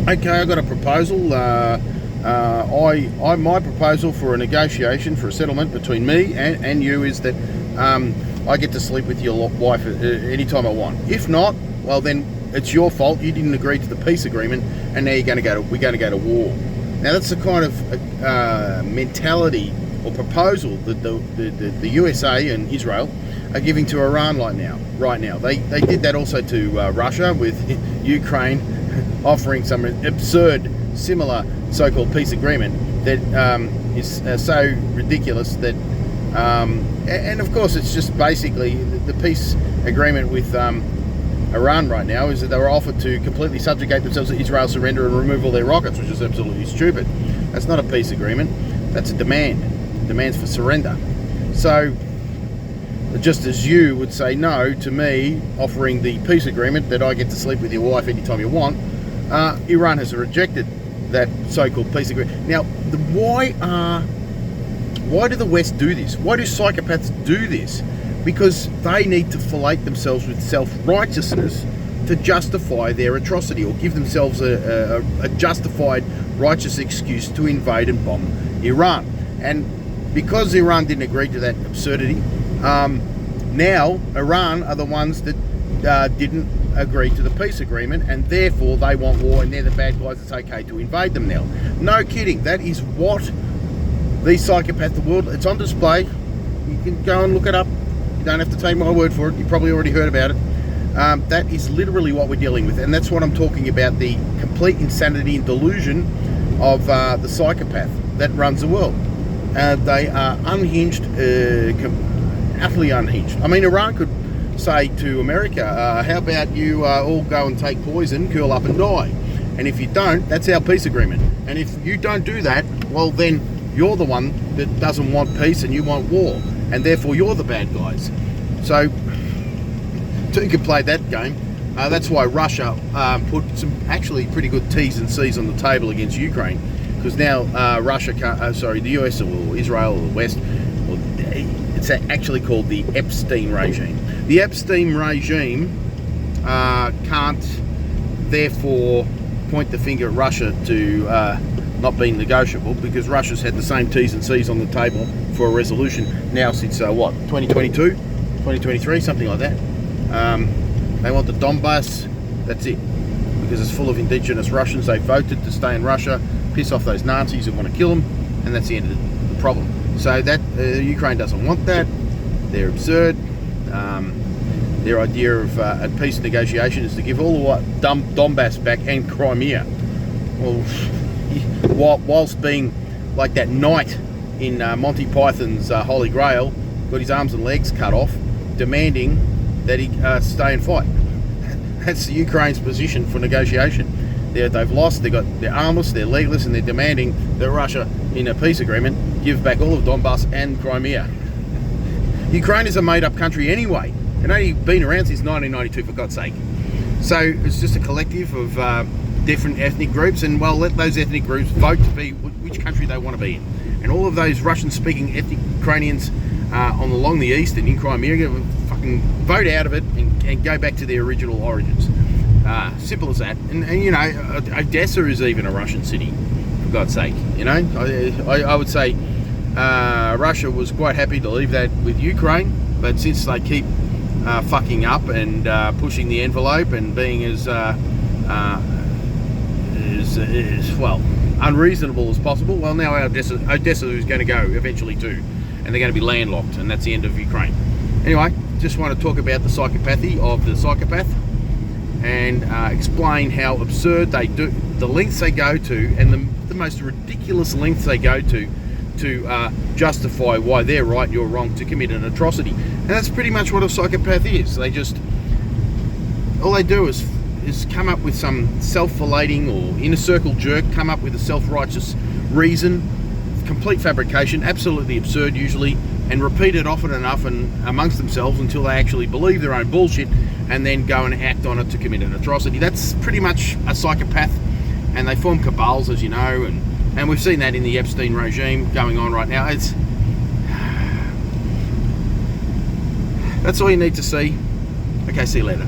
Okay, I got a proposal. My proposal for a negotiation for a settlement between me and you is that I get to sleep with your wife anytime I want. If not, well then it's your fault. You didn't agree to the peace agreement, and now we're going to go to war. Now that's the kind of mentality or proposal that the USA and Israel are giving to Iran right now. They did that also to Russia with Ukraine offering some absurd similar so-called peace agreement that is so ridiculous that and of course it's just basically the peace agreement with Iran right now is that they were offered to completely subjugate themselves to Israel's surrender and remove all their rockets, which is absolutely stupid. That's not a peace agreement. That's a demands for surrender. So just as you would say no to me offering the peace agreement that I get to sleep with your wife anytime you want, Iran has rejected that so-called peace agreement. Now, why do the West do this? Why do psychopaths do this? Because they need to fillet themselves with self-righteousness to justify their atrocity, or give themselves a justified righteous excuse to invade and bomb Iran. And because Iran didn't agree to that absurdity, now Iran are the ones that didn't agree to the peace agreement, and therefore they want war, and they're the bad guys. It's okay to invade them now. No kidding. That is what these psychopaths, the world, it's on display. You can go and look it up. You don't have to take my word for it. You probably already heard about it. That is literally what we're dealing with, and that's what I'm talking about, the complete insanity and delusion of the psychopath that runs the world. They are unhinged, utterly unhinged. I mean, Iran could say to America, how about you all go and take poison, curl up and die? And if you don't, that's our peace agreement. And if you don't do that, well then you're the one that doesn't want peace and you want war, and therefore you're the bad guys. So you can play that game. That's why Russia put some actually pretty good T's and C's on the table against Ukraine, because now the US or Israel or the West, it's actually called the Epstein Regime. The Epstein Regime can't therefore point the finger at Russia to not being negotiable, because Russia's had the same T's and C's on the table for a resolution now since 2022, 2023, something like that. They want the Donbass, that's it, because it's full of indigenous Russians. They voted to stay in Russia, piss off those Nazis who want to kill them, and that's the end of the problem. So that Ukraine doesn't want that. They're absurd. Their idea of a peace negotiation is to give all the Donbass back and Crimea. Well, whilst being like that knight in Monty Python's Holy Grail, got his arms and legs cut off, demanding that he stay and fight. That's the Ukraine's position for negotiation. They've lost, they're armless, they're legless, and they're demanding that Russia, in a peace agreement, give back all of Donbass and Crimea. Ukraine is a made-up country anyway. It's only been around since 1992, for God's sake. So it's just a collective of different ethnic groups, and well, let those ethnic groups vote to be which country they want to be in. And all of those Russian-speaking ethnic Ukrainians along the east and in Crimea, fucking vote out of it and go back to their original origins. Simple as that. And you know, Odessa is even a Russian city, for God's sake. You know, I would say Russia was quite happy to leave that with Ukraine, but since they keep fucking up and pushing the envelope and being as well unreasonable as possible, well, now Odessa is going to go eventually too, and they're going to be landlocked, and that's the end of Ukraine. Anyway, just want to talk about the psychopathy of the psychopath, and explain how absurd they do, the lengths they go to, and the most ridiculous lengths they go to justify why they're right, you're wrong, to commit an atrocity. And that's pretty much what a psychopath is. All they do is come up with some self-filleting or inner circle jerk, come up with a self-righteous reason, complete fabrication, absolutely absurd usually, and repeat it often enough and amongst themselves until they actually believe their own bullshit, and then go and act on it to commit an atrocity. That's pretty much a psychopath, and they form cabals, as you know, and we've seen that in the Epstein regime going on right now. That's all you need to see. Okay, see you later.